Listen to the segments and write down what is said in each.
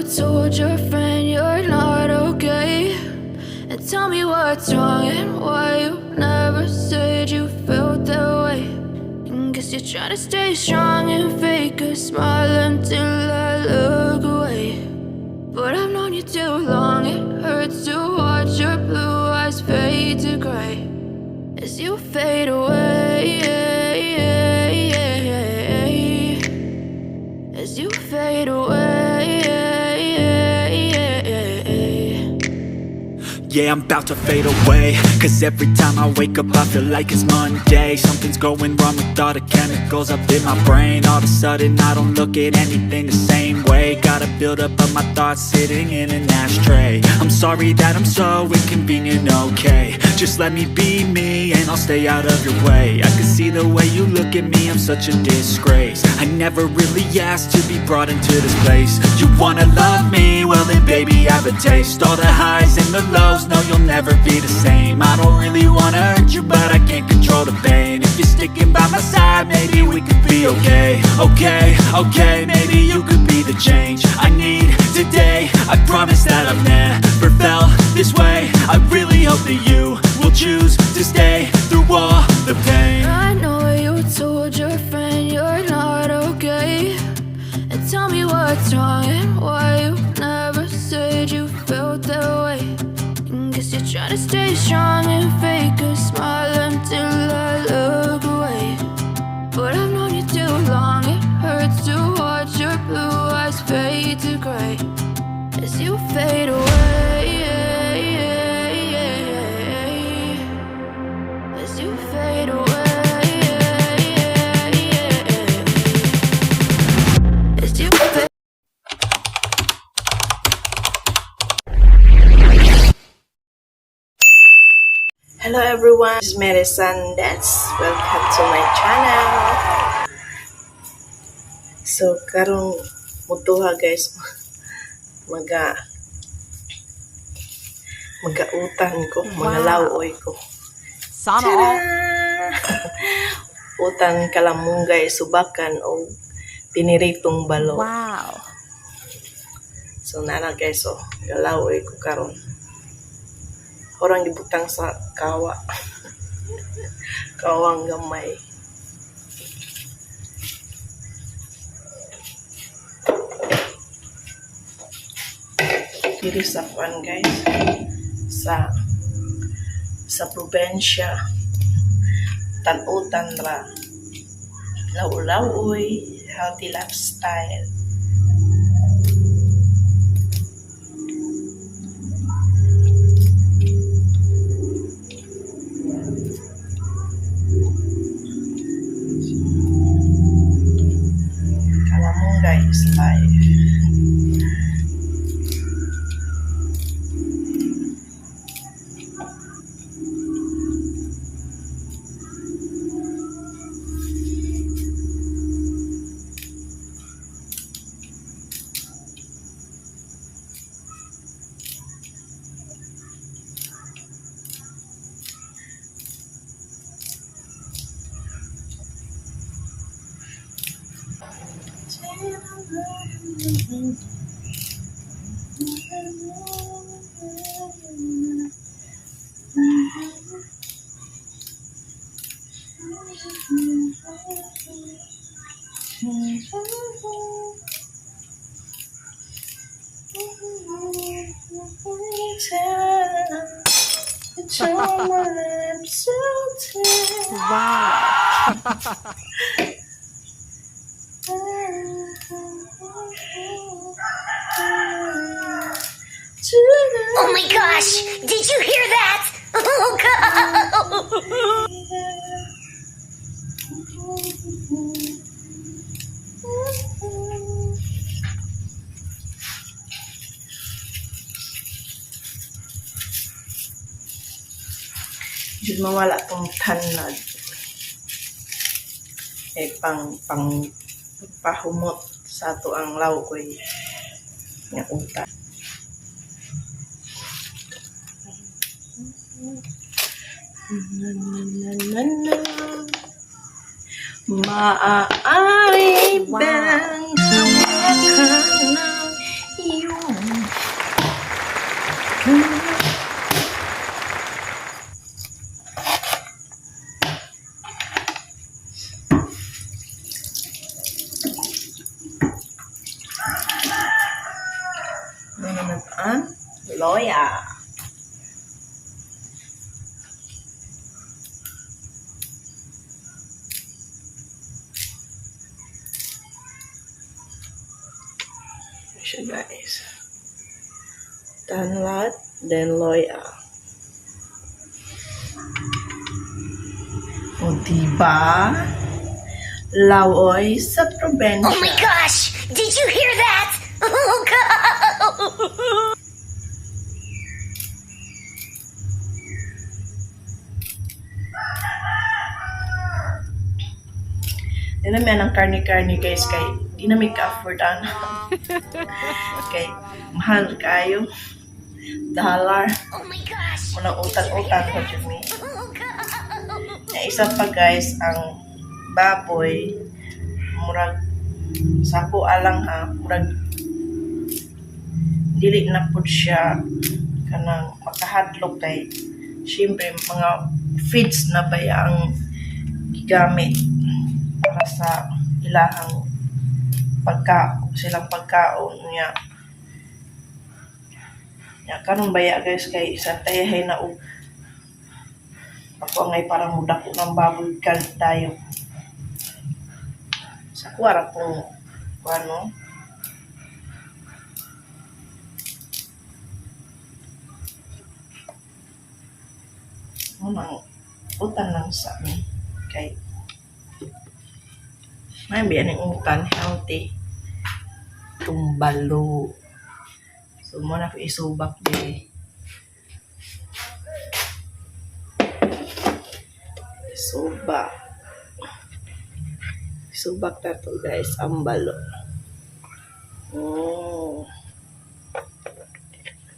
told your friend you're not okay, and tell me what's wrong and why you never said you felt that way. And guess you're trying to stay strong and fake a smile until I look away. But I've known you too long, it hurts to watch your blue eyes fade to gray as you fade away, as you fade away. Yeah, I'm about to fade away, cause every time I wake up I feel like it's Monday. Something's going wrong with all the chemicals up in my brain. All of a sudden I don't look at anything the same way. Gotta build up of my thoughts sitting in an ashtray. I'm sorry that I'm so inconvenient, okay. Just let me be me and I'll stay out of your way. I can see the way you look at me, I'm such a disgrace. I never really asked to be brought into this place. You wanna love me? Well then baby I have a taste. All the highs and the lows, no you'll never be the same. I don't really wanna hurt you but I can't control the pain. If you're sticking by my side maybe we could be okay. Okay, maybe you could be the change I need today. I promise that I've never felt this way. I really hope that you will choose to stay through all the pain. I know you told your friend you're not okay, and tell me what's wrong and why you never said you felt that way. And guess you're trying to stay strong and fake a smile until I look away. But I've known you too long, it hurts to watch your blue eyes fade to gray as you fade away, as you fade away, as you fade. Hello everyone, this is Medicine Dance. Welcome to my channel. So karong mutuha guys, mag-utan ko, mga lawoy ko. Sana all. Utan kalamunggay, subakan o piniritong balo. Wow. So nana guys, so galawoy ko karon. Orang dibutang sa kawa. Kawang gamay. Diri sa pan guys. Sa probinsya. Tan-utan ra. Law-lawoy, healthy lifestyle. Kalamunggay is life. Oh my gosh! Did you hear that? Oh god! Diyos mawala tong tanad. Pang pahumot sa ato ang lawkoy nga utan. Maaari bang hawakan ng iyong Loya. Siya guys. Tanlat, then Loya. O diba? Lawoy sa probinsya. Oh my gosh! Did you hear that? Oh god! Di naman ang karni-karni guys kay di na may ka-afford kay mahal kayo dollar Oh my gosh! muna utang-utang ko Jimmy. Oh god! Na isa pa guys ang baboy murag sako alang ha murag dili na pud siya kanang makahadlok kay syempre mga feeds na ba ang gigamit para sa ilahang silang pagkaon niya. Ya karon baya guys kay isang tayahay na og ako ngay parang mudak ko ng baboy kal tayo. Sa kuwara po ano unang utan lang sa amin kay may biyan yung utan healthy itong balo so muna ko isubak din subak na to guys ang balo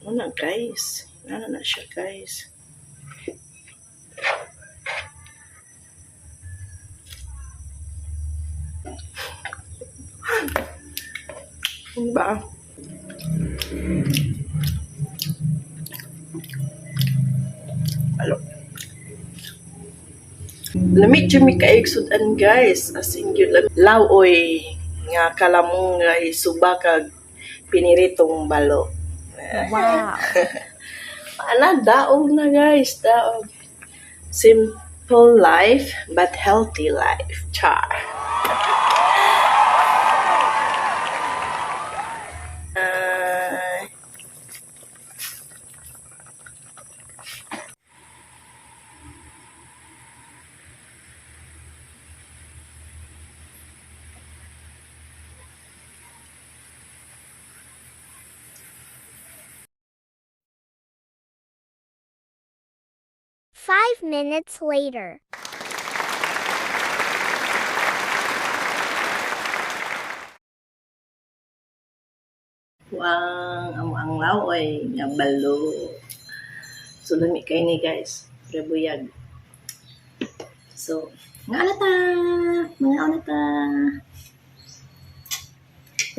ano na guys ano na siya guys ba? Balo. Lamig jumi kaigsudan guys. As in yun lawoy nga kalamong nga subakag piniritong balo. Wow. Ana daog na guys, daog. Simple life but healthy life. Char. Five minutes later. Wang ang lawoy nga balo. So lami kay ni guys, prebuyag. So, mga onata.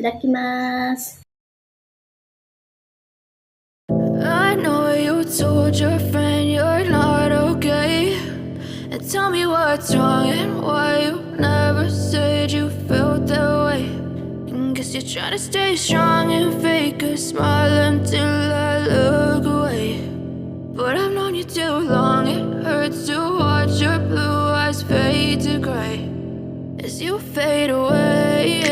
Itadakimasu. I know you told your friend you're not okay. And tell me what's wrong and why you never said you felt that way. And guess you're trying to stay strong and fake a smile until I look away. But I've known you too long, it hurts to watch your blue eyes fade to gray as you fade away.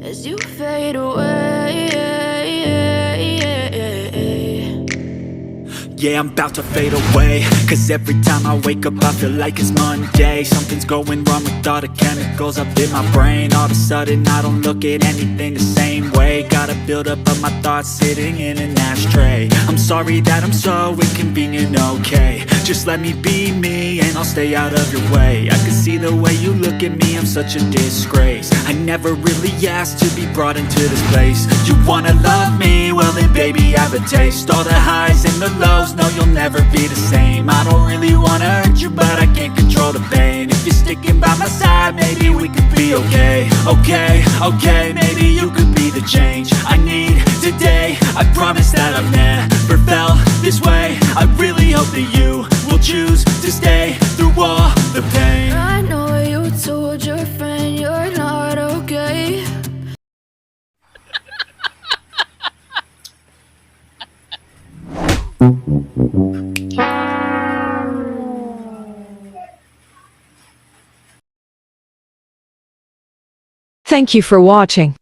As you fade away. Yeah, I'm about to fade away. Cause every time I wake up I feel like it's Monday. Something's going wrong with all the chemicals up in my brain. All of a sudden I don't look at anything the same way. Got a build up of my thoughts sitting in an ashtray. I'm sorry that I'm so inconvenient, okay. Just let me be me and I'll stay out of your way. I can see the way you look at me, I'm such a disgrace. I never really asked to be brought into this place. You wanna love me? Well then baby I have a taste. All the highs and the lows, no you'll never be the same. I don't really wanna hurt you but I can't control the pain. If you're sticking by my side, maybe we could be okay. Okay, maybe you could be the change I need today. I promise that I've never felt this way. I really hope that you will choose to stay through all the pain. I know you told your friend you're not okay. Thank you for watching.